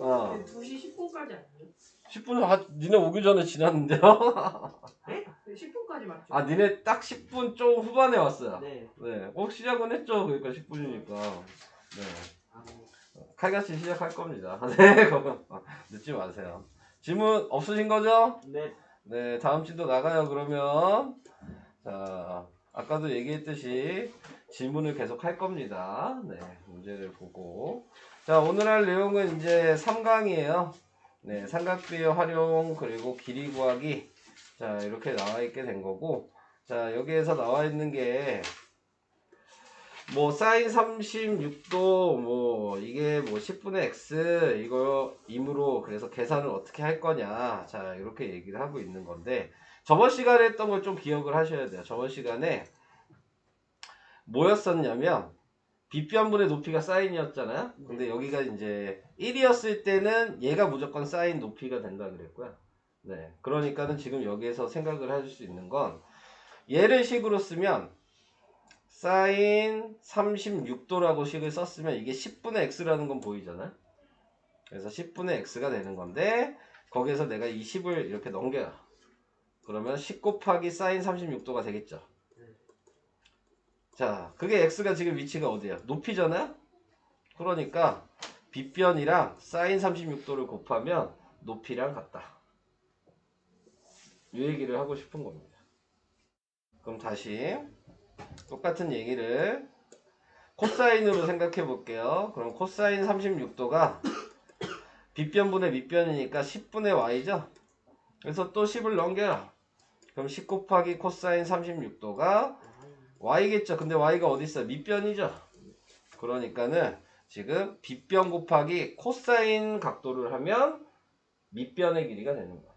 어. 2시 10분까지 아니에요? 10분, 니네 오기 전에 지났는데요? 네? 10분까지 맞죠? 아, 니네 딱 10분 좀 후반에 왔어요. 네. 네. 시작은 했죠. 그러니까 10분이니까. 네. 아, 네. 칼같이 시작할 겁니다. 네, 그거 늦지 마세요. 질문 없으신 거죠? 네. 네, 다음 주도 나가요, 그러면. 자, 아까도 얘기했듯이 질문을 계속 할 겁니다. 네, 문제를 보고. 자, 오늘 할 내용은 이제 3강이에요. 네, 삼각비의 활용, 그리고 길이 구하기. 자, 이렇게 나와 있게 된 거고. 자, 여기에서 나와 있는 게, 뭐, 사인 36도, 뭐, 이게 뭐, 10분의 x, 이거, 임으로, 그래서 계산을 어떻게 할 거냐. 자, 이렇게 얘기를 하고 있는 건데, 저번 시간에 했던 걸 좀 기억을 하셔야 돼요. 저번 시간에 뭐였었냐면, 빗변분의 높이가 사인이었잖아요. 근데 여기가 이제 1이었을 때는 얘가 무조건 사인 높이가 된다 그랬고요. 네. 그러니까는 지금 여기에서 생각을 하실 수 있는 건, 얘를 식으로 쓰면, 사인 36도라고 식을 썼으면 이게 10분의 x라는 건 보이잖아요. 그래서 10분의 x가 되는 건데 거기에서 내가 이 10을 이렇게 넘겨요. 그러면 10 곱하기 사인 36도가 되겠죠. 자, 그게 x가 지금 위치가 어디야? 높이잖아요. 그러니까 빗변이랑 사인 36도를 곱하면 높이랑 같다. 이 얘기를 하고 싶은 겁니다. 그럼 다시 똑같은 얘기를 코사인으로 생각해 볼게요. 그럼 코사인 36도가 빗변분의 밑변이니까 10분의 y죠. 그래서 또 10을 넘겨요. 그럼 10 곱하기 코사인 36도가 y겠죠. 근데 y가 어디 있어요? 밑변이죠. 그러니까는 지금 빗변 곱하기 코사인 각도를 하면 밑변의 길이가 되는 거예요.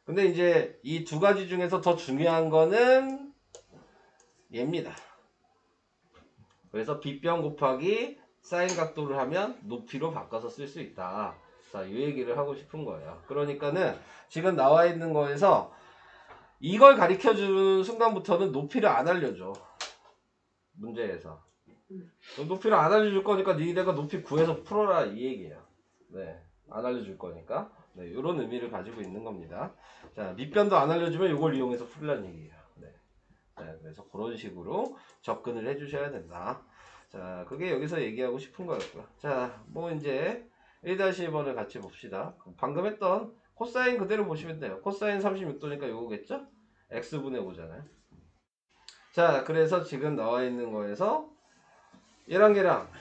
근데 이제 이 두 가지 중에서 더 중요한 거는 얘입니다. 그래서 빗변 곱하기 사인 각도를 하면 높이로 바꿔서 쓸 수 있다. 자, 이 얘기를 하고 싶은 거예요. 그러니까는 지금 나와 있는 거에서 이걸 가르쳐 주는 순간부터는 높이를 안 알려줘. 문제에서. 높이를 안 알려줄 거니까 니네가 높이 구해서 풀어라 이 얘기예요. 네. 안 알려줄 거니까. 네. 이런 의미를 가지고 있는 겁니다. 자, 밑변도 안 알려주면 이걸 이용해서 풀라는 얘기예요. 네. 자, 그래서 그런 식으로 접근을 해 주셔야 된다. 자, 그게 여기서 얘기하고 싶은 거였고요. 자, 뭐 이제 1-1번을 같이 봅시다. 방금 했던 코사인 그대로 보시면 돼요. 코사인 36도니까 요거겠죠? x분의 5잖아요. 자, 그래서 지금 나와 있는 거에서 얘랑 얘랑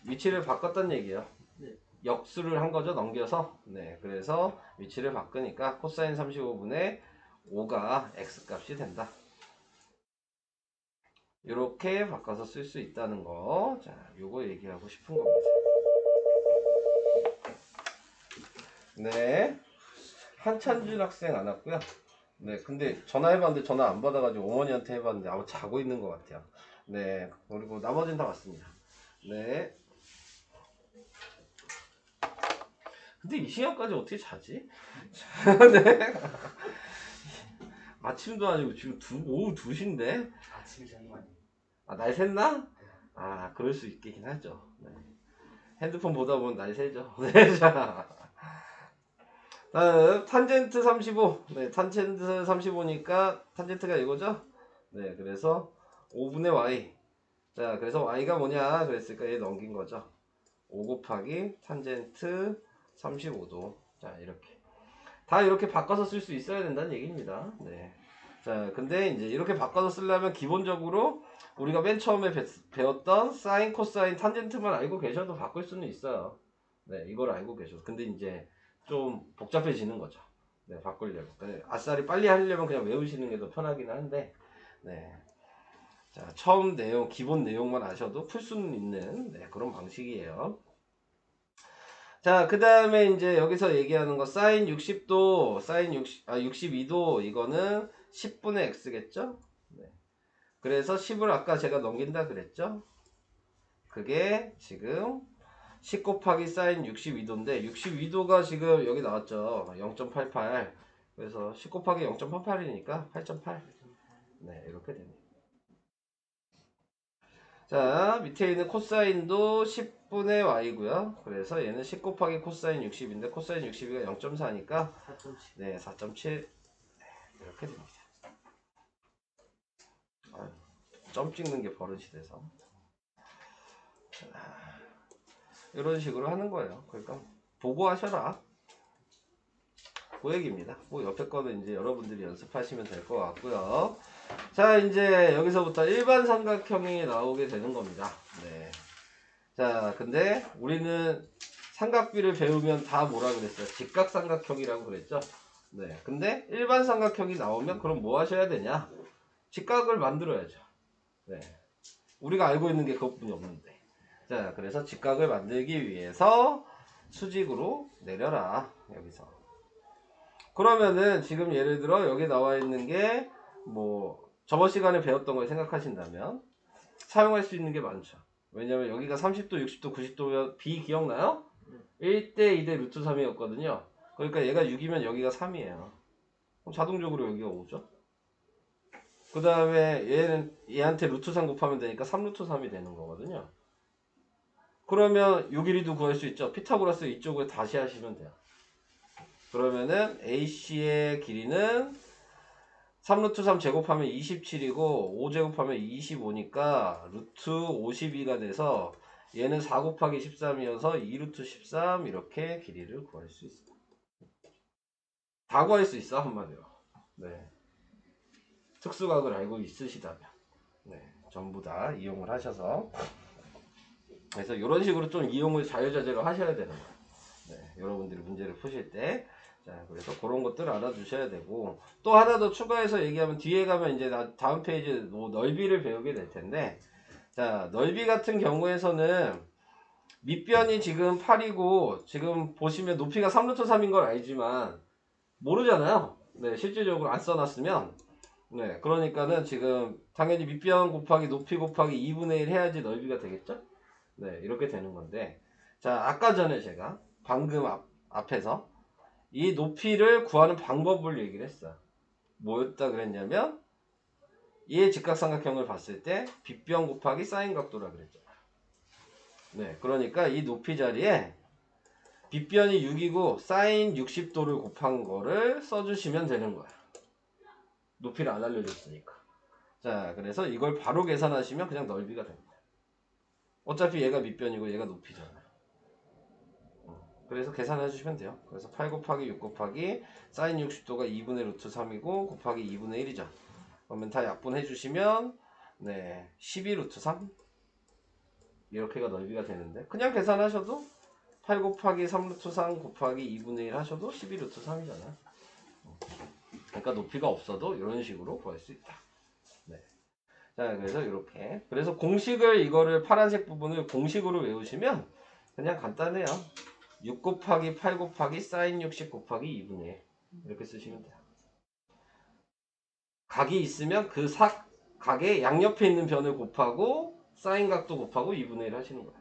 위치를 바꿨단 얘기예요. 네. 역수를 한 거죠. 넘겨서. 네, 그래서 위치를 바꾸니까 코사인 35분의 5가 x값이 된다. 이렇게 바꿔서 쓸 수 있다는 거. 자, 요거 얘기하고 싶은 겁니다. 네. 한찬준 학생 안 왔고요. 네, 근데 전화해봤는데 전화 안 받아가지고 어머니한테 해봤는데 아마 자고 있는 것 같아요. 네, 그리고 나머지는 다 왔습니다. 네. 근데 이 시간까지 어떻게 자지? 네. 아침도 아니고 지금 오후 2시인데? 아침이 자는 거 아니에요? 아, 날 샜나? 아, 그럴 수 있긴 하죠. 네. 핸드폰 보다 보면 날 새죠. 네, 자. 다음, 탄젠트 35. 네, 탄젠트 35니까 탄젠트가 이거죠? 네, 그래서 5분의 y. 자, 그래서 y가 뭐냐? 그랬으니까 얘 넘긴 거죠. 5 곱하기 탄젠트 35도. 자, 이렇게. 다 이렇게 바꿔서 쓸 수 있어야 된다는 얘기입니다. 네. 자, 근데 이제 이렇게 바꿔서 쓰려면 기본적으로 우리가 맨 처음에 배웠던 사인, 코사인, 탄젠트만 알고 계셔도 바꿀 수는 있어요. 네, 이걸 알고 계셔도. 근데 이제 좀 복잡해지는 거죠. 네, 바꾸려고. 아싸리 빨리 하려면 그냥 외우시는 게 더 편하긴 한데, 네. 자, 처음 내용, 기본 내용만 아셔도 풀 수는 있는, 네, 그런 방식이에요. 자, 그 다음에 이제 여기서 얘기하는 거, 사인 60도, 사인 62도, 이거는 10분의 x겠죠? 네. 그래서 10을 아까 제가 넘긴다 그랬죠? 그게 지금 10 곱하기 사인 62도인데, 62도가 지금 여기 나왔죠? 0.88. 그래서 10 곱하기 0.88이니까 8.8. 네, 이렇게 됩니다. 자, 밑에 있는 코사인도 10 10분의 y고요. 그래서 얘는 10 곱하기 코사인 60인데 코사인 62가 0.4니까 4.7. 네, 4.7 이렇게 됩니다. 점 찍는 게 버릇이 돼서 이런 식으로 하는 거예요. 그러니까 보고 하셔라. 그 얘기입니다. 뭐 옆에 거는 이제 여러분들이 연습하시면 될 것 같고요. 자, 이제 여기서부터 일반 삼각형이 나오게 되는 겁니다. 네. 자, 근데 우리는 삼각비를 배우면 다 뭐라 그랬어요? 직각삼각형이라고 그랬죠? 네. 근데 일반 삼각형이 나오면 그럼 뭐 하셔야 되냐? 직각을 만들어야죠. 네. 우리가 알고 있는 게 그것뿐이 없는데. 자, 그래서 직각을 만들기 위해서 수직으로 내려라. 여기서. 그러면은 지금 예를 들어 여기 나와 있는 게 뭐 저번 시간에 배웠던 걸 생각하신다면 사용할 수 있는 게 많죠. 왜냐면 여기가 30도, 60도, 90도면 B 기억나요? 1대 2대 루트 3이었거든요. 그러니까 얘가 6이면 여기가 3이에요. 그럼 자동적으로 여기가 5죠. 그 다음에 얘는 얘한테 루트 3 곱하면 되니까 3루트 3이 되는 거거든요. 그러면 요 길이도 구할 수 있죠. 피타고라스 이쪽을 다시 하시면 돼요. 그러면은 AC의 길이는 3루트 3 제곱하면 27이고 5 제곱하면 25니까 루트 52가 돼서 얘는 4 곱하기 13이어서 2루트 13 이렇게 길이를 구할 수 있어. 다 구할 수 있어 한마디로. 네. 특수각을 알고 있으시다면 네. 전부 다 이용을 하셔서 그래서 이런 식으로 좀 이용을 자유자재로 하셔야 되는 거예요. 네. 여러분들이 문제를 푸실 때 자, 그래서 그런 것들 알아두셔야 되고 또 하나 더 추가해서 얘기하면 뒤에 가면 이제 다음 페이지 뭐 넓이를 배우게 될 텐데 자, 넓이 같은 경우에서는 밑변이 지금 8이고 지금 보시면 높이가 3루트 3인 걸 알지만 모르잖아요. 네, 실질적으로 안 써놨으면 네, 그러니까는 지금 당연히 밑변 곱하기 높이 곱하기 2분의 1 해야지 넓이가 되겠죠? 네, 이렇게 되는 건데 자, 아까 전에 제가 방금 앞에서 이 높이를 구하는 방법을 얘기를 했어요. 뭐였다 그랬냐면 얘 직각삼각형을 봤을 때 빗변 곱하기 사인 각도라 그랬죠. 네, 그러니까 이 높이 자리에 빗변이 6이고 사인 60도를 곱한 거를 써주시면 되는 거야. 높이를 안 알려줬으니까. 자, 그래서 이걸 바로 계산하시면 그냥 넓이가 됩니다. 어차피 얘가 밑변이고 얘가 높이잖아요. 그래서 계산해 주시면 돼요. 그래서 8 곱하기 6 곱하기 사인 60도가 2분의 루트 3이고 곱하기 2분의 1이죠. 그러면 다 약분해 주시면 네 12 루트 3 이렇게가 넓이가 되는데 그냥 계산하셔도 8 곱하기 3 루트 3 곱하기 2분의 1 하셔도 12 루트 3이잖아요. 그러니까 높이가 없어도 이런 식으로 구할 수 있다. 네. 자, 그래서 이렇게 그래서 공식을 이거를 파란색 부분을 공식으로 외우시면 그냥 간단해요. 6 곱하기 8 곱하기 사인 60 곱하기 2분의 1 이렇게 쓰시면 돼요. 각이 있으면 그 각의 양옆에 있는 변을 곱하고 사인 각도 곱하고 2분의 1 하시는 거예요.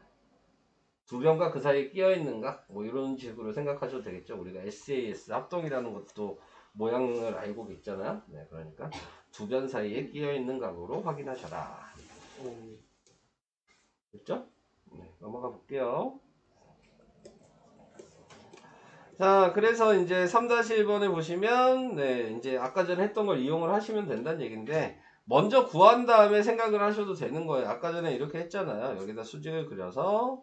두 변과 그 사이에 끼어 있는 각 뭐 이런 식으로 생각하셔도 되겠죠. 우리가 SAS 합동이라는 것도 모양을 알고 있잖아요. 네, 그러니까 두 변 사이에 끼어 있는 각으로 확인하셔라. 됐죠? 네, 넘어가 볼게요. 자, 그래서 이제 3-1번에 보시면, 네, 이제 아까 전에 했던 걸 이용을 하시면 된다는 얘기인데, 먼저 구한 다음에 생각을 하셔도 되는 거예요. 아까 전에 이렇게 했잖아요. 여기다 수직을 그려서,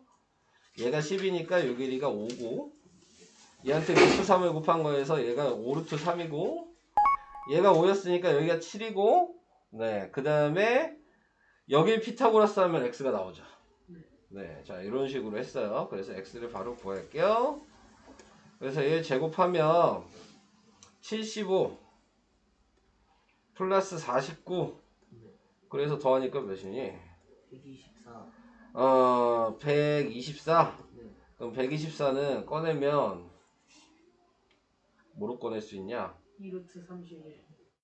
얘가 10이니까 요 길이가 5고, 얘한테 루트 3을 곱한 거에서 얘가 5루트 3이고, 얘가 5였으니까 여기가 7이고, 네, 그 다음에, 여기 피타고라스 하면 x가 나오죠. 네, 자, 이런 식으로 했어요. 그래서 x를 바로 구할게요. 그래서 얘 제곱하면 75 플러스 49 그래서 더하니까 몇이니? 124. 124 네. 그럼 124는 꺼내면 뭐로 꺼낼 수 있냐? 2루트 31.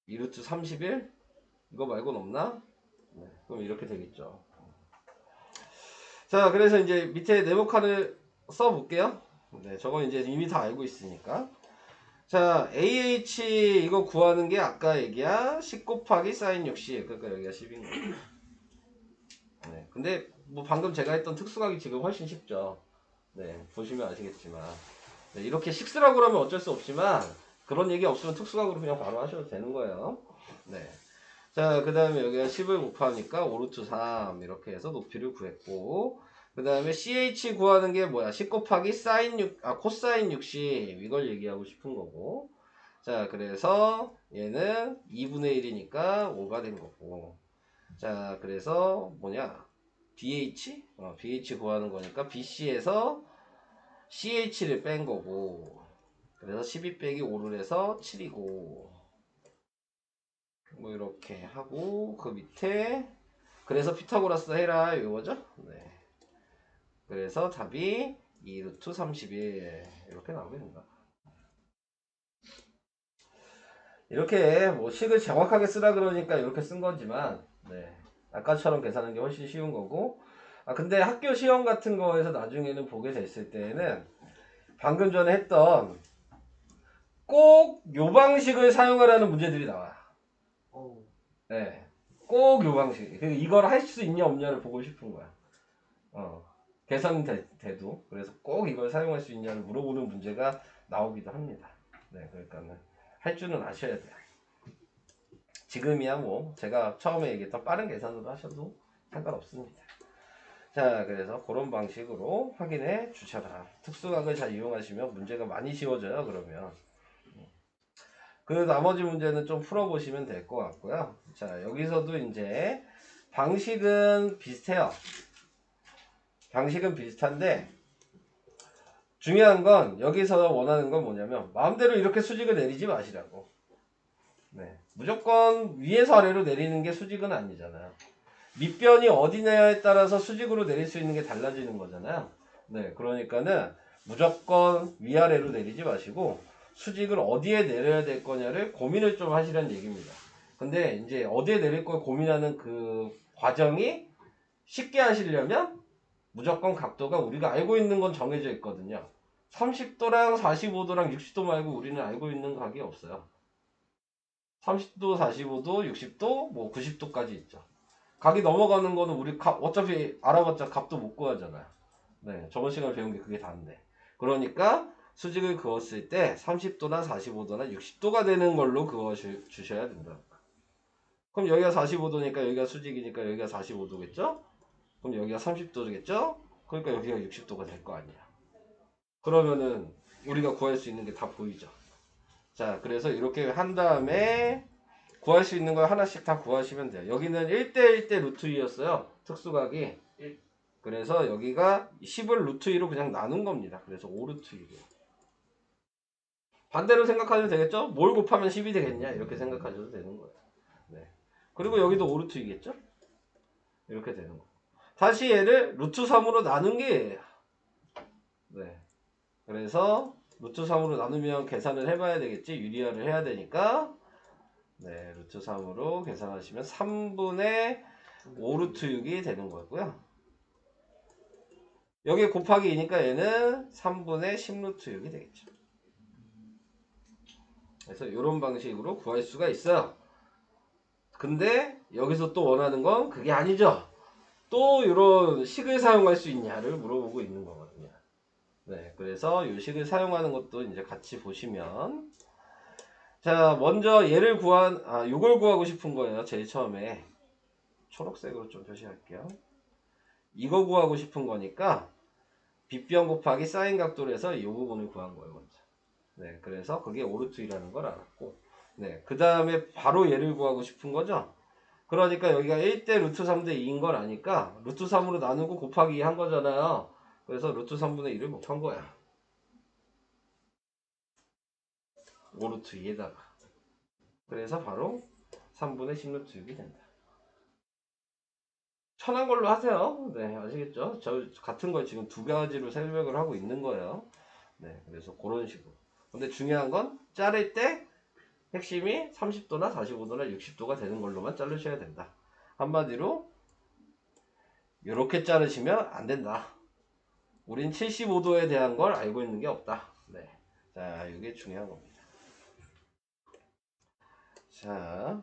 2루트 31? 이거 말고는 없나? 네, 그럼 이렇게 되겠죠. 자, 그래서 이제 밑에 네모칸을 써볼게요. 네, 저건 이제 이미 다 알고 있으니까. 자, AH 이거 구하는 게 아까 얘기한 10 곱하기 사인 60. 그러니까 여기가 10인 거예요. 네, 근데 뭐 방금 제가 했던 특수각이 지금 훨씬 쉽죠. 네, 보시면 아시겠지만. 네, 이렇게 식스라고 그러면 어쩔 수 없지만 그런 얘기 없으면 특수각으로 그냥 바로 하셔도 되는 거예요. 네. 자, 그 다음에 여기가 10을 곱하니까 5루트 3 이렇게 해서 높이를 구했고, 그 다음에 CH 구하는 게 뭐야? 10 곱하기 사인 6, 코사인 60 이걸 얘기하고 싶은 거고. 자, 그래서 얘는 2분의 1이니까 5가 된 거고. 자, 그래서 뭐냐? BH? BH 구하는 거니까 BC에서 CH를 뺀 거고. 그래서 12 빼기 5를 해서 7이고. 뭐 이렇게 하고 그 밑에 그래서 피타고라스 해라 이거죠. 네. 그래서 답이 2루트 31 이렇게 나오게 된다. 이렇게 뭐 식을 정확하게 쓰라 그러니까 이렇게 쓴 거지만 네. 아까처럼 계산하는 게 훨씬 쉬운 거고. 근데 학교 시험 같은 거에서 나중에는 보게 됐을 때에는 방금 전에 했던 꼭 요 방식을 사용하라는 문제들이 나와요. 오. 네. 꼭 요 방식. 이걸 할 수 있냐 없냐를 보고 싶은 거야. 계산돼도. 그래서 꼭 이걸 사용할 수 있냐를 물어보는 문제가 나오기도 합니다. 네, 그러니까는 할 줄은 아셔야 돼요. 지금이야 뭐 제가 처음에 얘기했던 빠른 계산으로 하셔도 상관없습니다. 자, 그래서 그런 방식으로 확인해 주셔라. 특수각을 잘 이용하시면 문제가 많이 쉬워져요. 그러면 그 나머지 문제는 좀 풀어보시면 될 것 같고요. 자, 여기서도 이제 방식은 비슷해요. 방식은 비슷한데 중요한 건 여기서 원하는 건 뭐냐면 마음대로 이렇게 수직을 내리지 마시라고. 네. 무조건 위에서 아래로 내리는 게 수직은 아니잖아요. 밑변이 어디냐에 따라서 수직으로 내릴 수 있는 게 달라지는 거잖아요. 네. 그러니까는 무조건 위아래로 내리지 마시고 수직을 어디에 내려야 될 거냐를 고민을 좀 하시라는 얘기입니다. 근데 이제 어디에 내릴 걸 고민하는 그 과정이 쉽게 하시려면 무조건 각도가 우리가 알고 있는 건 정해져 있거든요. 30도랑 45도랑 60도 말고 우리는 알고 있는 각이 없어요. 30도, 45도, 60도, 뭐 90도까지 있죠. 각이 넘어가는 거는 우리 어차피 알아봤자 값도 못 구하잖아요. 네, 저번 시간에 배운 게 그게 다인데. 그러니까 수직을 그었을 때 30도나 45도나 60도가 되는 걸로 그어 주셔야 된다. 그럼 여기가 45도니까 여기가 수직이니까 여기가 45도겠죠? 그럼 여기가 30도겠죠? 그러니까 여기가 60도가 될 거 아니야. 그러면은 우리가 구할 수 있는 게 다 보이죠. 자, 그래서 이렇게 한 다음에 구할 수 있는 걸 하나씩 다 구하시면 돼요. 여기는 1대 1대 루트 2였어요. 특수각이. 그래서 여기가 10을 루트 2로 그냥 나눈 겁니다. 그래서 5 루트 2로. 반대로 생각하셔도 되겠죠? 뭘 곱하면 10이 되겠냐? 이렇게 생각하셔도 되는 거예요. 네. 그리고 여기도 5 루트 2겠죠? 이렇게 되는 거. 다시 얘를 루트 3으로 나눈 게 네. 그래서 루트 3으로 나누면 계산을 해봐야 되겠지. 유리화를 해야 되니까 네, 루트 3으로 계산하시면 3분의 5 루트 6이 되는 거고요. 여기 곱하기 2니까 얘는 3분의 10 루트 6이 되겠죠. 그래서 이런 방식으로 구할 수가 있어요. 근데 여기서 또 원하는 건 그게 아니죠. 또 이런 식을 사용할 수 있냐를 물어보고 있는 거거든요. 네, 그래서 이 식을 사용하는 것도 이제 같이 보시면 자, 먼저 얘를 요걸 구하고 싶은 거예요. 제일 처음에 초록색으로 좀 표시할게요. 이거 구하고 싶은 거니까 빗변 곱하기 사인 각도로 해서 이 부분을 구한 거예요. 먼저. 네, 그래서 그게 오르트이라는 걸 알았고 네, 그 다음에 바로 얘를 구하고 싶은 거죠. 그러니까 여기가 1대 루트 3대 2인 걸 아니까 루트 3으로 나누고 곱하기 2 한 거잖아요. 그래서 루트 3분의 1을 곱한 거야. 오르트 2에다가. 그래서 바로 3분의 10루트 6이 된다. 편한 걸로 하세요. 네, 아시겠죠? 저 같은 걸 지금 두 가지로 설명을 하고 있는 거예요. 네, 그래서 그런 식으로. 근데 중요한 건 자를 때 핵심이 30도나 45도나 60도가 되는 걸로만 자르셔야 된다. 한마디로 이렇게 자르시면 안 된다. 우린 75도에 대한 걸 알고 있는 게 없다. 네, 자, 이게 중요한 겁니다. 자,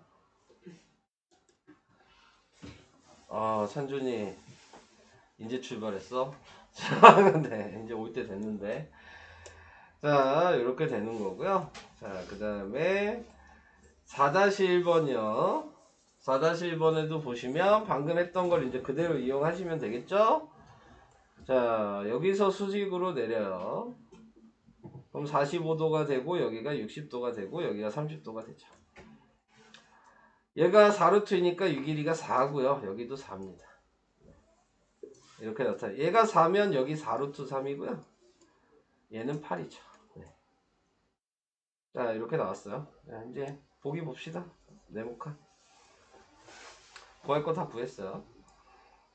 찬준이 이제 출발했어? 자, 근데 이제 올 때 됐는데. 자, 이렇게 되는 거고요. 자, 그 다음에 4-1번이요. 4-1번에도 보시면 방금 했던 걸 이제 그대로 이용하시면 되겠죠? 자, 여기서 수직으로 내려요. 그럼 45도가 되고 여기가 60도가 되고 여기가 30도가 되죠. 얘가 4루트이니까 이 길이가 4고요. 여기도 4입니다. 이렇게 나타나요. 얘가 4면 여기 4루트 3이고요. 얘는 8이죠. 네. 자, 이렇게 나왔어요. 자, 이제 보기 봅시다. 네모칸. 구할 거 다 구했어요.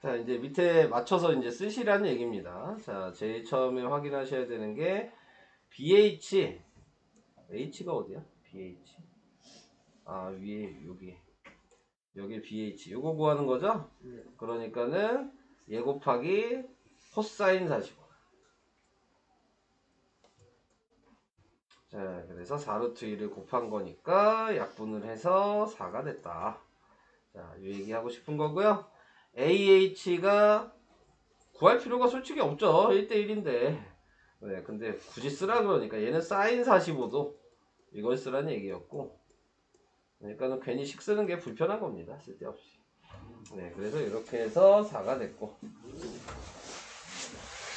자, 이제 밑에 맞춰서 이제 쓰시라는 얘기입니다. 자, 제일 처음에 확인하셔야 되는 게 BH. H가 어디야? BH. 아, 위에 여기 BH. 요거 구하는 거죠? 네. 그러니까는 얘 곱하기 코사인 45. 자, 그래서 4루트 1을 곱한 거니까 약분을 해서 4가 됐다. 자, 이 얘기하고 싶은 거고요. AH가 구할 필요가 솔직히 없죠. 1대1인데. 네, 근데 굳이 쓰라 그러니까 얘는 사인 45도 이걸 쓰라는 얘기였고, 그러니까는 괜히 식 쓰는 게 불편한 겁니다. 쓸데없이. 네, 그래서 이렇게 해서 4가 됐고.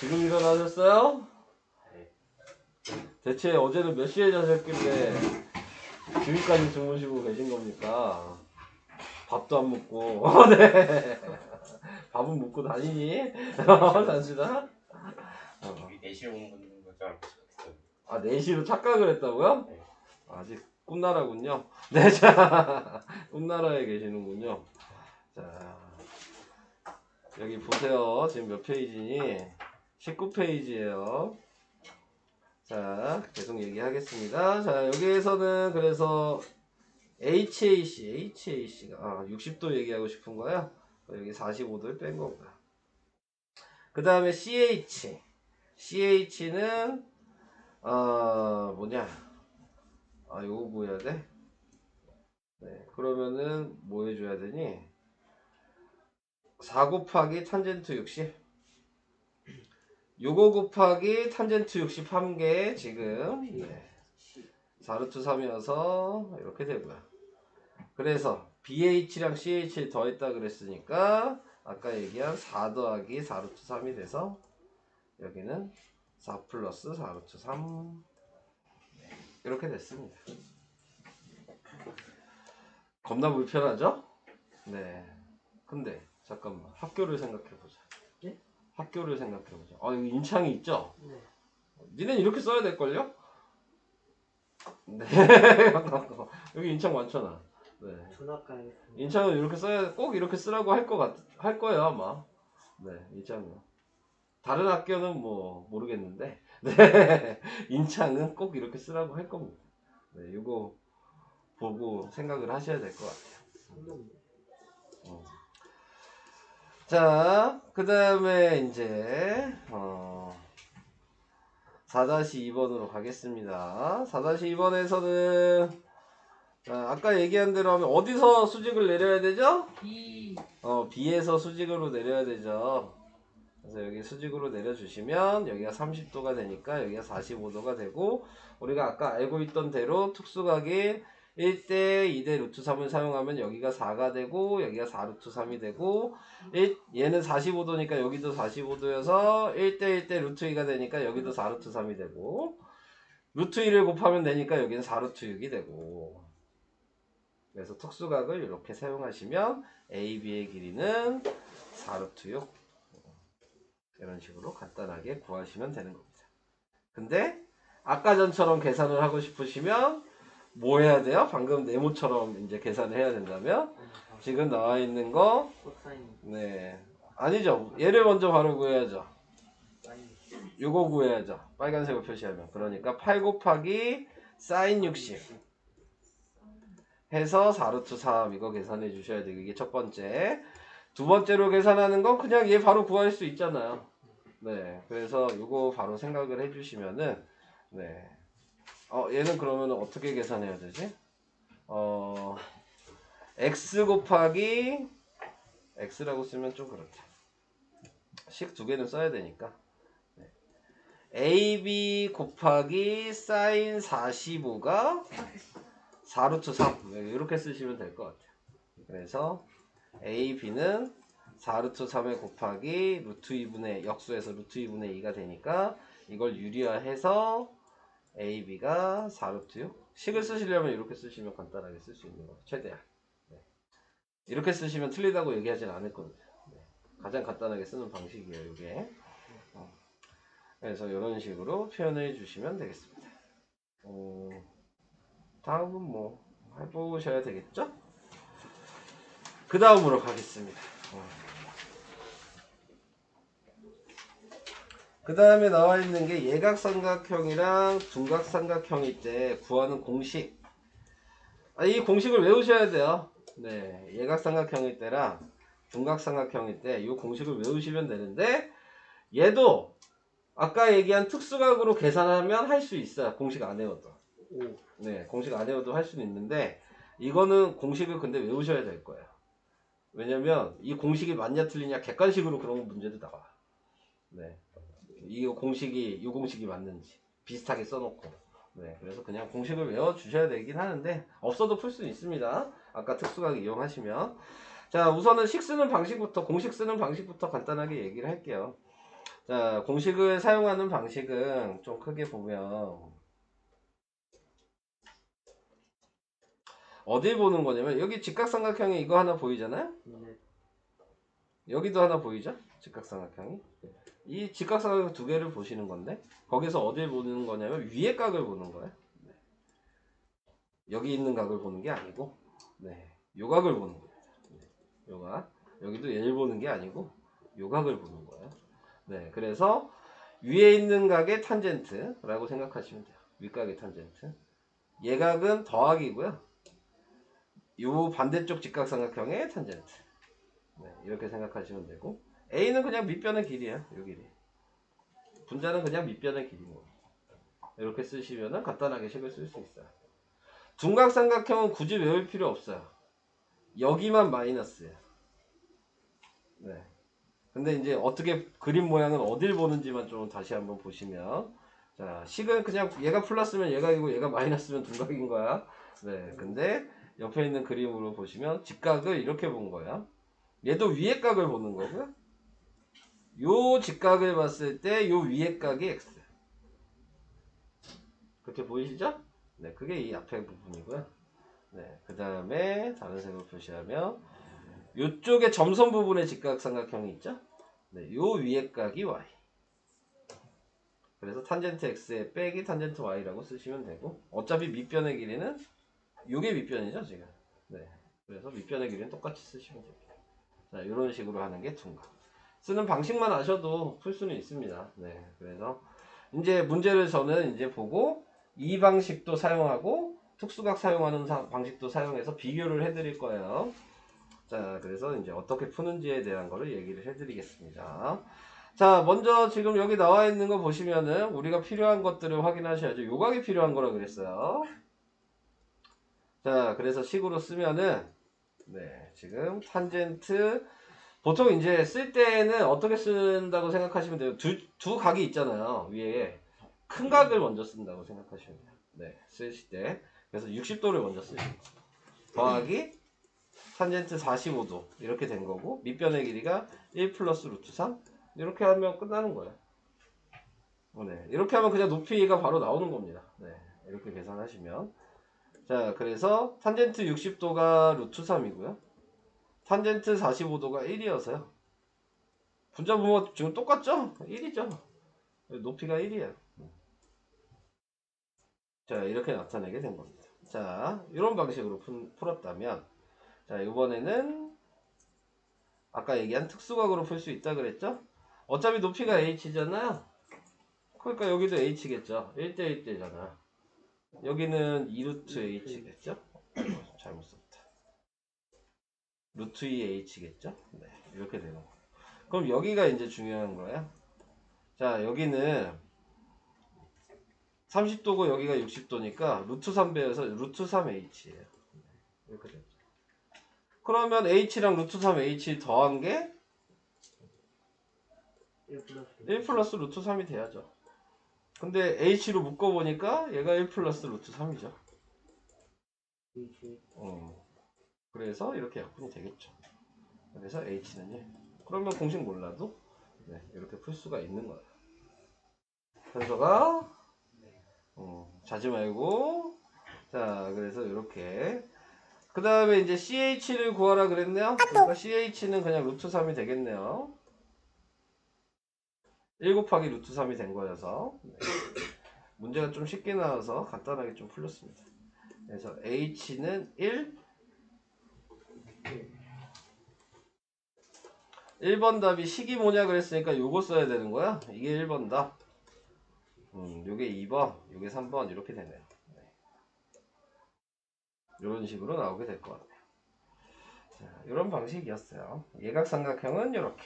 지금 일어나셨어요? 대체 어제는 몇 시에 자셨길래 지금까지 주무시고 계신 겁니까? 밥도 안 먹고. 네. 밥은 먹고 다니니? 잠시나? 우리 4시에 오는 거줄 알았어요. 아, 4시로 착각을 했다고요? 네. 아직 꿈나라군요. 네, 자, 꿈나라에 계시는군요. 자, 여기 보세요. 지금 몇 페이지니? 19페이지예요. 자, 계속 얘기하겠습니다. 자, 여기에서는 그래서 HAC가 60도 얘기하고 싶은 거야. 여기 45도를 뺀 거고요. 그 다음에 CH는 뭐냐? 아, 요거 구해야 돼? 네, 그러면은 뭐 해줘야 되니? 4 곱하기 탄젠트 60. 요거 곱하기 탄젠트 60 1개 지금. 네. 4루트 3이어서 이렇게 되고요. 그래서 BH랑 CH를 더했다 그랬으니까 아까 얘기한 4 더하기 4루트 3이 돼서 여기는 4 플러스 4루트 3 이렇게 됐습니다. 겁나 불편하죠? 네. 근데 잠깐만 학교를 생각해보자. 네? 학교를 생각해보자. 여기 인창이 있죠? 네. 니넨 이렇게 써야 될걸요? 네. 여기 인창 많잖아. 네. 전학가에 인창은 이렇게 써야 꼭 이렇게 쓰라고 할 거예요 아마. 네, 인창은. 다른 학교는 뭐 모르겠는데, 네. 인창은 꼭 이렇게 쓰라고 할 겁니다. 네, 이거 보고 생각을 하셔야 될 것 같아요. 자, 그 다음에 이제 4-2번으로 가겠습니다. 4-2번에서는 아까 얘기한 대로 하면 어디서 수직을 내려야 되죠? B. B에서 수직으로 내려야 되죠. 그래서 여기 수직으로 내려주시면 여기가 30도가 되니까 여기가 45도가 되고, 우리가 아까 알고 있던 대로 특수각인 1대 2대 루트 3을 사용하면 여기가 4가 되고 여기가 4 루트 3이 되고, 얘는 45도니까 여기도 45도여서 1대 1대 루트 2가 되니까 여기도 4 루트 3이 되고, 루트 2를 곱하면 되니까 여기는 4 루트 6이 되고. 그래서 특수각을 이렇게 사용하시면 AB의 길이는 4 루트 6 이런 식으로 간단하게 구하시면 되는 겁니다. 근데 아까 전처럼 계산을 하고 싶으시면 뭐 해야 돼요? 방금 네모처럼 이제 계산을 해야 된다면 지금 나와 있는 거, 코사인. 네, 아니죠. 얘를 먼저 바로 구해야죠. 요거 구해야죠. 빨간색으로 표시하면. 그러니까 8 곱하기 사인 60 해서 4루트 3 이거 계산해 주셔야 돼요. 이게 첫 번째. 두 번째로 계산하는 건 그냥 얘 바로 구할 수 있잖아요. 네, 그래서 요거 바로 생각을 해주시면은, 네, 얘는 그러면 어떻게 계산해야 되지? x 곱하기 x라고 쓰면 좀 그렇다. 식 두 개는 써야 되니까. 네. AB 곱하기 사인 45가 4루트 3 이렇게 쓰시면 될 것 같아요. 그래서 AB는 4루트 3에 곱하기 루트 2분의 역수에서 루트 2분의 2가 되니까 이걸 유리화해서 AB가 4루트 6 식을 쓰시려면 이렇게 쓰시면 간단하게 쓸 수 있는 거예요. 최대한. 네. 이렇게 쓰시면 틀리다고 얘기하진 않을 겁니다. 네. 가장 간단하게 쓰는 방식이에요. 이게. 그래서 이런 식으로 표현해 주시면 되겠습니다. 다음은 뭐 해보셔야 되겠죠? 그 다음으로 가겠습니다. 그 다음에 나와 있는 게 예각삼각형이랑 둔각삼각형일 때 구하는 공식. 이 공식을 외우셔야 돼요. 네, 예각삼각형일 때랑 둔각삼각형일 때 이 공식을 외우시면 되는데 얘도 아까 얘기한 특수각으로 계산하면 할 수 있어요. 공식 안 외워도. 네, 공식 안 외워도 할 수는 있는데 이거는 공식을 근데 외우셔야 될 거예요. 왜냐면 이 공식이 맞냐 틀리냐 객관식으로 그런 문제도 나와. 네. 이 공식이 맞는지 비슷하게 써놓고. 네. 그래서 그냥 공식을 외워 주셔야 되긴 하는데 없어도 풀 수는 있습니다. 아까 특수각 이용하시면. 자, 우선은 식 쓰는 방식부터 공식 쓰는 방식부터 간단하게 얘기를 할게요. 자, 공식을 사용하는 방식은 좀 크게 보면 어딜 보는 거냐면 여기 직각삼각형이 이거 하나 보이잖아요? 여기도 하나 보이죠? 직각삼각형이. 이 직각삼각형 두 개를 보시는 건데 거기서 어딜 보는 거냐면 위의 각을 보는 거예요. 네. 여기 있는 각을 보는 게 아니고 네. 요 각을 보는 거예요. 네. 요 각. 여기도 얘를 보는 게 아니고 요 각을 보는 거예요. 네. 그래서 위에 있는 각의 탄젠트라고 생각하시면 돼요. 윗각의 탄젠트. 얘각은 더하기고요. 요 반대쪽 직각삼각형의 탄젠트. 네. 이렇게 생각하시면 되고 A는 그냥 밑변의 길이에요. 요 길이. 분자는 그냥 밑변의 길인 거예요. 이렇게 쓰시면은 간단하게 식을 쓸 수 있어요. 둔각삼각형은 굳이 외울 필요 없어요. 여기만 마이너스예요. 네. 근데 이제 어떻게 그림 모양은 어딜 보는지만 좀 다시 한번 보시면 자, 식은 그냥 얘가 플러스면 얘가이고 얘가 마이너스면 둔각인 거야. 네. 근데 옆에 있는 그림으로 보시면 직각을 이렇게 본 거야. 얘도 위의 각을 보는 거고요. 요 직각을 봤을 때 요 위의 각이 x. 그렇게 보이시죠? 네, 그게 이 앞에 부분이고요. 네, 그 다음에 다른 색으로 표시하면 이쪽에 점선 부분에 직각삼각형이 있죠? 네, 요 위의 각이 y. 그래서 탄젠트 x에 빼기 탄젠트 y라고 쓰시면 되고 어차피 밑변의 길이는 요게 밑변이죠 지금. 네, 그래서 밑변의 길이는 똑같이 쓰시면 됩니다. 자, 이런 식으로 하는 게 둔각. 쓰는 방식만 아셔도 풀 수는 있습니다. 네, 그래서 이제 문제를 저는 이제 보고 이 방식도 사용하고 특수각 사용하는 방식도 사용해서 비교를 해드릴 거예요. 자, 그래서 이제 어떻게 푸는지에 대한 거를 얘기를 해드리겠습니다. 자, 먼저 지금 여기 나와 있는 거 보시면은 우리가 필요한 것들을 확인하셔야죠. 요각이 필요한 거라 그랬어요. 자, 그래서 식으로 쓰면은 네, 지금 탄젠트 보통 이제 쓸 때는 어떻게 쓴다고 생각하시면 돼요. 두 각이 있잖아요. 위에 큰 각을 먼저 쓴다고 생각하시면 돼요. 네, 쓰실 때. 그래서 60도를 먼저 쓰시고 더하기 탄젠트 45도 이렇게 된 거고 밑변의 길이가 1 플러스 루트 3 이렇게 하면 끝나는 거예요. 네, 이렇게 하면 그냥 높이가 바로 나오는 겁니다. 네, 이렇게 계산하시면 자, 그래서 탄젠트 60도가 루트 3이고요. 탄젠트 45도가 1이어서요. 분자 부호 지금 똑같죠? 1이죠. 높이가 1이에요. 자, 이렇게 나타내게 된 겁니다. 자, 이런 방식으로 풀었다면 자, 이번에는 아까 얘기한 특수각으로 풀 수 있다 그랬죠? 어차피 높이가 h잖아요. 그러니까 여기도 h겠죠. 1대 1대잖아. 여기는 2루트 h겠죠? 잘못 썼다. 루트 2h겠죠? 네, 이렇게 되는 거예요. 그럼 여기가 이제 중요한 거예요. 자, 여기는 30도고 여기가 60도니까 루트 3배여서 루트 3h예요. 이렇게 됐죠. 그러면 h랑 루트 3h 더한 게 1 플러스 1 플러스 루트 3이 돼야죠. 근데 h로 묶어보니까 얘가 1 플러스 루트 3이죠. H 그래서 이렇게 약분이 되겠죠. 그래서 h는요. 그러면 공식 몰라도 네, 이렇게 풀 수가 있는 거예요. 현서가 자지 말고. 자, 그래서 이렇게. 그 다음에 이제 ch를 구하라 그랬네요. 그러니까 ch는 그냥 루트 3이 되겠네요. 1 곱하기 루트 3이 된 거여서. 네. 문제가 좀 쉽게 나와서 간단하게 좀 풀렸습니다. 그래서 h는 1번 답이 식이 뭐냐 그랬으니까 요거 써야 되는 거야. 이게 1번다. 요게 2번, 요게 3번 이렇게 되네요. 네. 이런 식으로 나오게 될 것 같아요. 자, 이런 방식이었어요. 예각삼각형은 이렇게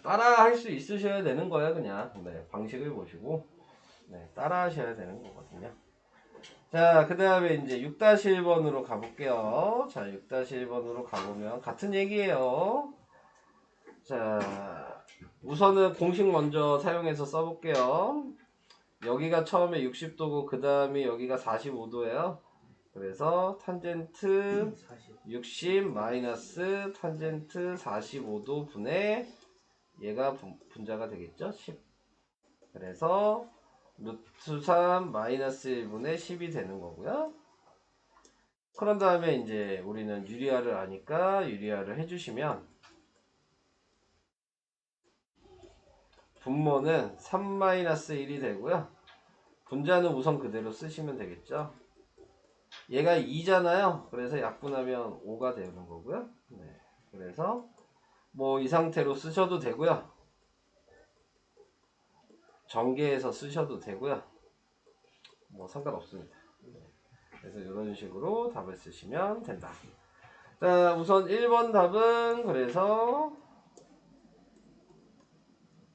따라 할 수 있으셔야 되는 거야 그냥. 네, 방식을 보시고 네, 따라 하셔야 되는 거거든요. 자, 그 다음에 이제 6-1번으로 가볼게요. 자, 6-1번으로 가보면 같은 얘기예요. 자, 우선은 공식 먼저 사용해서 써볼게요. 여기가 처음에 60도고 그 다음에 여기가 45도예요. 그래서 탄젠트 60 마이너스 탄젠트 45도 분의 얘가 분자가 되겠죠? 10. 그래서 루트 3 마이너스 1분의 10이 되는 거고요. 그런 다음에 이제 우리는 유리화를 아니까 유리화를 해주시면 분모는 3 마이너스 1이 되고요. 분자는 우선 그대로 쓰시면 되겠죠. 얘가 2잖아요. 그래서 약분하면 5가 되는 거고요. 네. 그래서 뭐 이 상태로 쓰셔도 되고요. 전개해서 쓰셔도 되고요. 뭐 상관없습니다. 그래서 이런 식으로 답을 쓰시면 된다. 자, 우선 1번 답은 그래서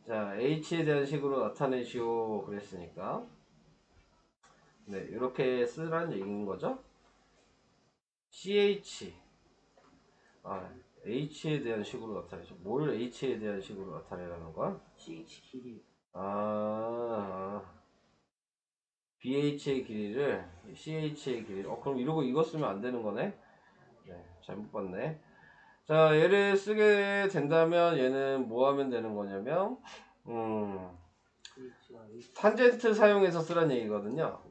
자, h에 대한 식으로 나타내시오 그랬으니까 네, 이렇게 쓰라는 얘기인 거죠. ch h에 대한 식으로 나타내죠. 뭘 h에 대한 식으로 나타내라는 거야? CH 길이 BH의 길이를 CH의 길이 그럼 이러고 이거 쓰면 안 되는 거네? 네, 잘못 봤네. 자, 얘를 쓰게 된다면 얘는 뭐 하면 되는 거냐면 CH가 H 탄젠트 사용해서 쓰란 얘기거든요.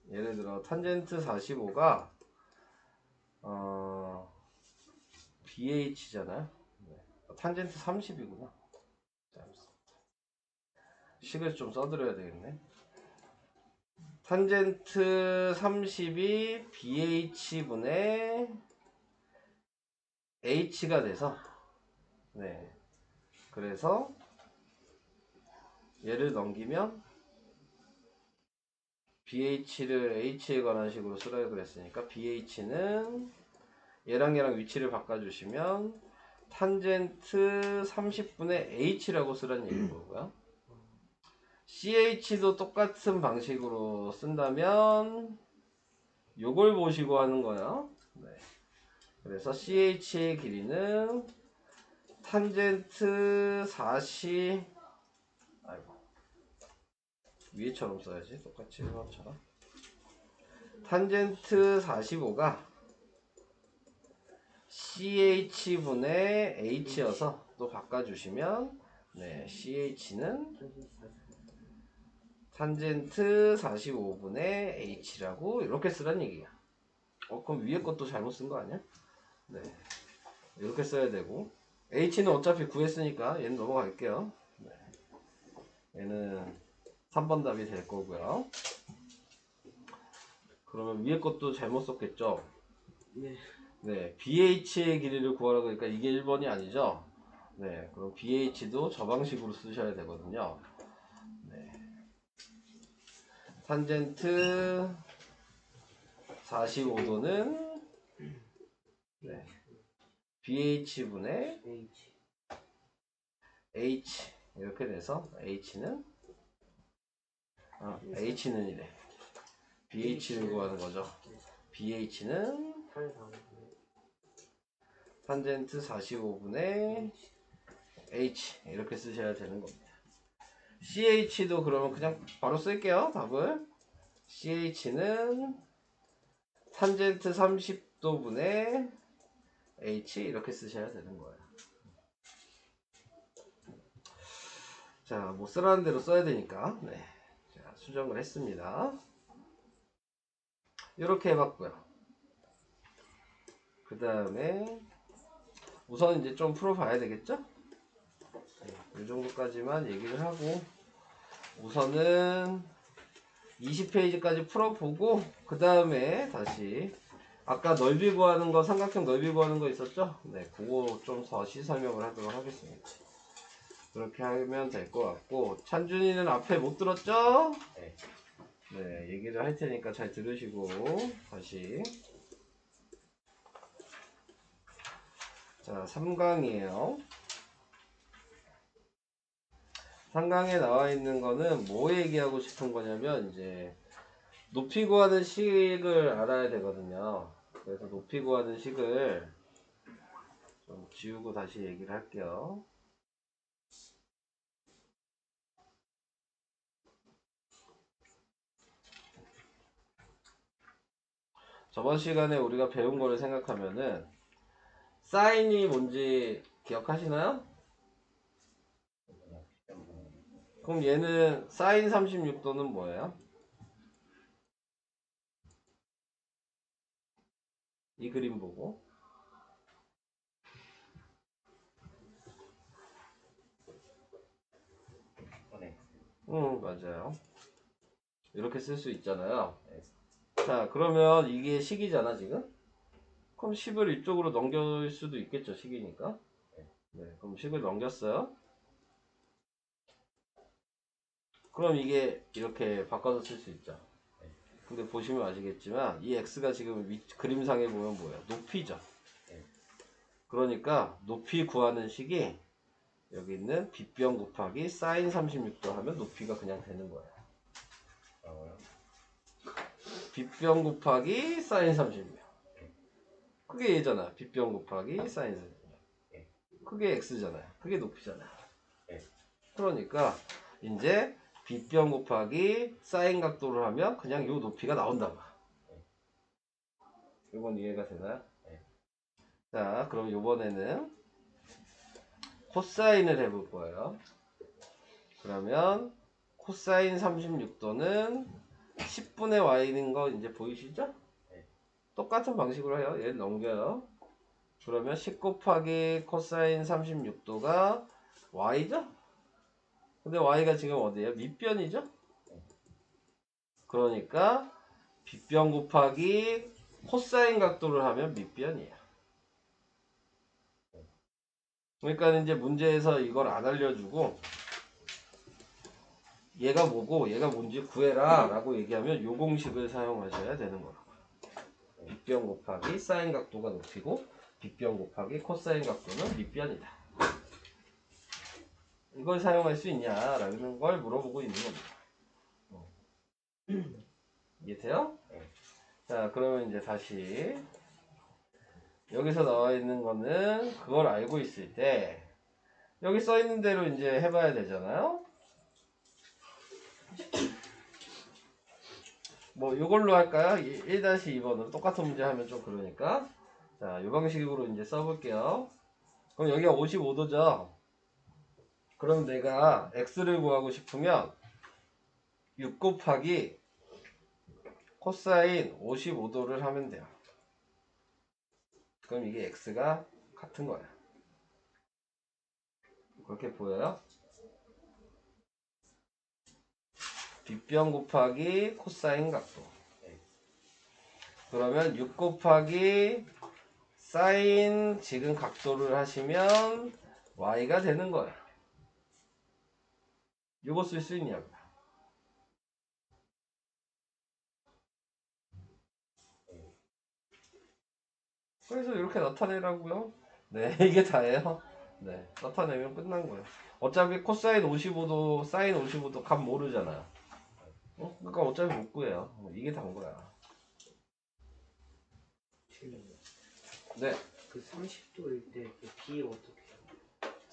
예를 들어 탄젠트 45가 BH잖아요. 네. 탄젠트 30이구나. 식을 좀 써드려야 되겠네. 탄젠트 30이 BH분의 H가 돼서 네. 그래서 얘를 넘기면 BH를 H에 관한 식으로 쓰라고 그랬으니까 BH는 얘랑 얘랑 위치를 바꿔주시면 탄젠트 30분의 H라고 쓰라는 얘기인 거고요. CH도 똑같은 방식으로 쓴다면 요걸 보시고 하는 거예요. 네. 그래서 CH의 길이는 탄젠트 40 위에처럼 써야지. 똑같이 1번처럼 탄젠트 45가 CH분의 H여서 또 바꿔주시면 네, CH는 탄젠트 45분의 H라고 이렇게 쓰란 얘기야. 그럼 위에 것도 잘못 쓴 거 아니야? 네, 이렇게 써야 되고 H는 어차피 구했으니까 얘는 넘어갈게요. 네. 얘는 3번 답이 될 거고요. 그러면 위에 것도 잘못 썼겠죠? 네. 네, BH의 길이를 구하라고 하니까 이게 1번이 아니죠? 네, 그럼 BH도 저 방식으로 쓰셔야 되거든요. 네. 탄젠트 45도는 네, BH분의 H H 이렇게 돼서 H는 H는 이래. BH를 구하는 거죠. BH는 8 4 탄젠트 45분의 H 이렇게 쓰셔야 되는 겁니다. CH도 그러면 그냥 바로 쓸게요. 답을. CH는 탄젠트 30도분의 H 이렇게 쓰셔야 되는 거예요. 자, 뭐 쓰라는 대로 써야 되니까. 네. 자, 수정을 했습니다. 이렇게 해봤고요. 그 다음에 우선 이제 좀 풀어봐야 되겠죠? 네, 이 정도까지만 얘기를 하고 우선은 20페이지까지 풀어보고 그 다음에 다시 아까 넓이 구하는 거 삼각형 넓이 구하는 거 있었죠? 네, 그거 좀 다시 설명을 하도록 하겠습니다. 그렇게 하면 될 것 같고 찬준이는 앞에 못 들었죠? 네. 네, 얘기를 할 테니까 잘 들으시고 다시 자 3강이에요. 3강에 나와 있는 거는 뭐 얘기하고 싶은 거냐면 이제 높이 구하는 식을 알아야 되거든요. 그래서 높이 구하는 식을 좀 지우고 다시 얘기를 할게요. 저번 시간에 우리가 배운 거를 생각하면은 사인이 뭔지 기억하시나요? 그럼 얘는 사인 36도는 뭐예요? 이 그림 보고 네. 맞아요. 이렇게 쓸 수 있잖아요. 자 그러면 이게 식이잖아 지금? 그럼 10을 이쪽으로 넘길 수도 있겠죠 식이니까. 네, 그럼 10을 넘겼어요. 그럼 이게 이렇게 바꿔서 쓸 수 있죠. 근데 보시면 아시겠지만 이 x가 지금 그림상에 보면 뭐예요? 높이죠. 그러니까 높이 구하는 식이 여기 있는 빗변 곱하기 사인 36도 하면 높이가 그냥 되는 거예요. 빗변 곱하기 사인 36. 그게 얘잖아. 빗변 곱하기 사인 36. 그게 x잖아요. 그게 높이잖아요. 그러니까 이제 빗변 곱하기 사인 각도를 하면 그냥 요 높이가 나온다. 이건 이해가 되나요? 자, 그럼 이번에는 코사인을 해볼 거예요. 그러면 코사인 36도는 10분의 y인 거 이제 보이시죠? 똑같은 방식으로 해요. 얘를 넘겨요. 그러면 10 곱하기 코사인 36도가 y죠? 근데 y가 지금 어디예요? 밑변이죠? 그러니까 빗변 곱하기 코사인 각도를 하면 밑변이에요. 그러니까 이제 문제에서 이걸 안 알려주고 얘가 뭐고 얘가 뭔지 구해라 라고 얘기하면 요 공식을 사용하셔야 되는 거라고. 빗변 곱하기 사인 각도가 높이고 빗변 곱하기 코사인 각도는 밑변이다. 이걸 사용할 수 있냐라는 걸 물어보고 있는 겁니다. 이해돼요? 자 그러면 이제 다시 여기서 나와 있는 거는 그걸 알고 있을 때 여기 써 있는 대로 이제 해봐야 되잖아요. 뭐 이걸로 할까요? 1-2번으로 똑같은 문제 하면 좀 그러니까 자 이 방식으로 이제 써볼게요. 그럼 여기가 55도죠. 그럼 내가 x를 구하고 싶으면 6 곱하기 코사인 55도를 하면 돼요. 그럼 이게 x가 같은 거야. 그렇게 보여요? 빗변 곱하기 코사인 각도. 그러면 6 곱하기 사인 지금 각도를 하시면 y가 되는 거야. 이거 쓸 수 있냐고요. 그래서 이렇게 나타내라고요. 네, 이게 다예요. 네, 나타내면 끝난 거예요. 어차피 코사인 55도, 사인 55도 값 모르잖아요. 그러니까 어차피 못 구해요. 이게 단 거야. 질문. 네, 그 30도일 때 그 B 어떻게 해요?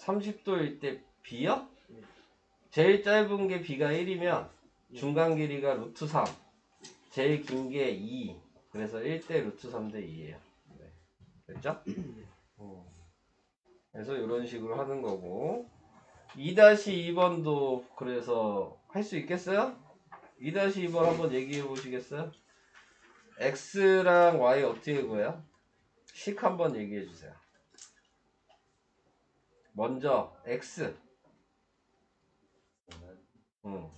30도일 때 B요? 네. 제일 짧은 게 B가 1이면 중간 길이가 루트 3, 제일 긴 게 2. 그래서 1대 루트 3대 2예요. 네. 됐죠? 그래서 이런 식으로 하는 거고 2-2번도 그래서 할 수 있겠어요? 2-2번 한번 얘기해 보시겠어요? X랑 Y 어떻게 구해요? 식 한번 얘기해 주세요. 먼저 X. 음.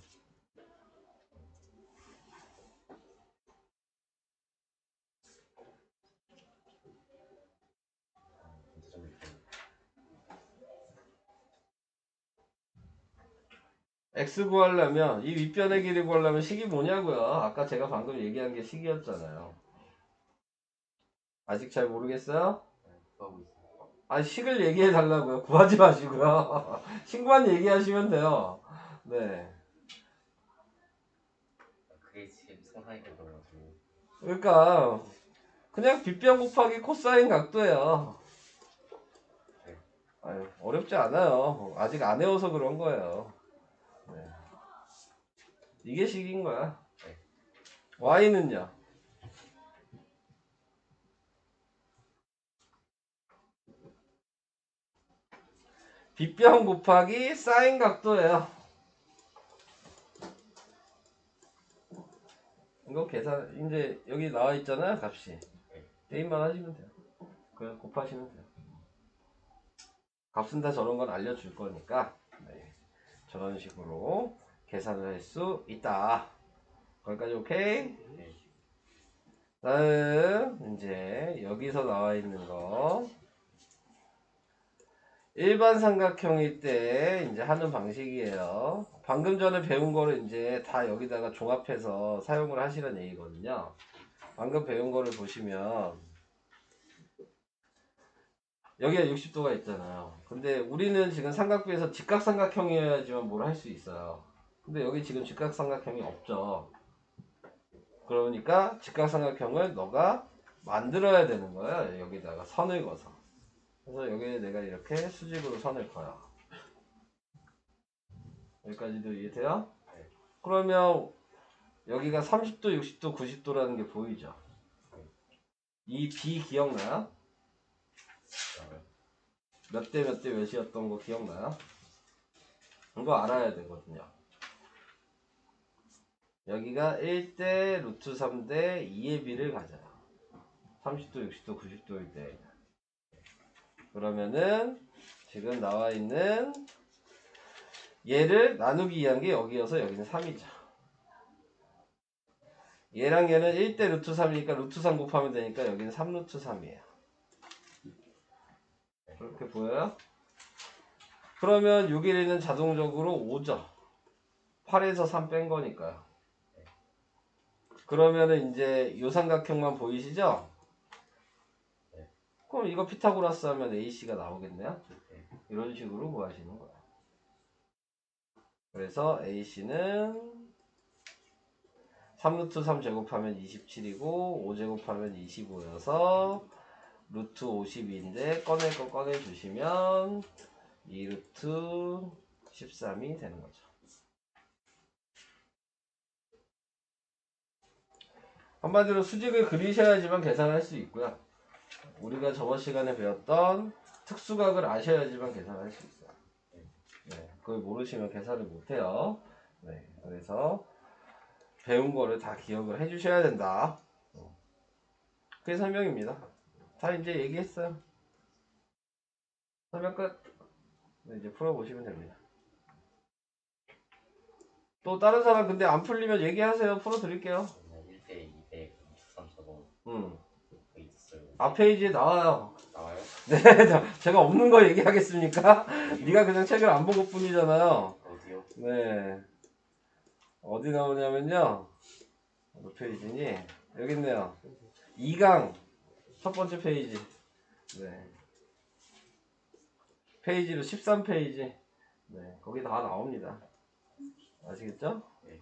X 구하려면 이 윗변의 길이 구하려면 식이 뭐냐고요? 아까 제가 방금 얘기한 게 식이었잖아요. 아직 잘 모르겠어요? 구하고 있어요. 아, 식을 얘기해 달라고요. 구하지 마시고요. 식만 얘기하시면 돼요. 네. 그게 지금 상상이 들어가지고. 그러니까 그냥 빗변 곱하기 코사인 각도예요. 아유, 어렵지 않아요. 아직 안 외워서 그런 거예요. 네. 이게 식인 거야. Y는요? 빗변 곱하기 사인 각도예요. 이거 계산 이제 여기 나와 있잖아요, 값이. 대입만 하시면 돼요. 그냥 곱하시면 돼요. 값은 다 저런 건 알려줄 거니까 네. 저런 식으로 계산을 할 수 있다. 거기까지 오케이? 다음 이제 여기서 나와 있는 거 일반 삼각형일 때 이제 하는 방식이에요. 방금 전에 배운 거를 이제 다 여기다가 종합해서 사용을 하시는 얘기거든요. 방금 배운 거를 보시면 여기가 60도가 있잖아요. 근데 우리는 지금 삼각비에서 직각삼각형이어야지만 뭘 할 수 있어요. 근데 여기 지금 직각삼각형이 없죠. 그러니까 직각삼각형을 너가 만들어야 되는 거야. 여기다가 선을 그어서. 그래서 여기에 내가 이렇게 수직으로 선을 그어요. 여기까지도 이해돼요? 그러면 여기가 30도, 60도, 90도라는 게 보이죠? 이 B 기억나요? 몇 대 몇 대 몇이었던 거 기억나요? 이거 알아야 되거든요. 여기가 1대 루트 3대 2의 B를 가져요. 30도, 60도, 90도일 때. 그러면은 지금 나와 있는 얘를 나누기 2한 게 여기여서 여기는 3이죠. 얘랑 얘는 1대 루트 3이니까 루트 3 곱하면 되니까 여기는 3 루트 3이에요. 그렇게 보여요? 그러면 요 길이는 자동적으로 5죠. 8에서 3 뺀 거니까요. 그러면은 이제 요 삼각형만 보이시죠? 그럼 이거 피타고라스 하면 AC가 나오겠네요? 이런 식으로 구하시는 거예요. 그래서 AC는 3루트 3 제곱하면 27이고 5 제곱하면 25여서 루트 52인데 꺼낼 거 꺼내주시면 2루트 13이 되는 거죠. 한마디로 수직을 그리셔야지만 계산할 수 있고요. 우리가 저번 시간에 배웠던 특수각을 아셔야지만 계산할 수 있어요. 네, 그걸 모르시면 계산을 못해요. 네, 그래서 배운 거를 다 기억을 해주셔야 된다. 그게 설명입니다. 다 이제 얘기했어요. 설명 끝. 네, 이제 풀어보시면 됩니다. 또 다른 사람 근데 안 풀리면 얘기하세요. 풀어드릴게요. 1대 2대 63 저거 있었어요. 앞 페이지에 나와요. 나와요? 네, 제가 없는 거 얘기하겠습니까? 네가 그냥 책을 안 본 것뿐이잖아요. 어디요? 네, 어디 나오냐면요. 몇 페이지니? 여기 있네요. 2강 첫 번째 페이지. 네, 페이지로 13페이지. 네, 거기 다 나옵니다. 아시겠죠? 네.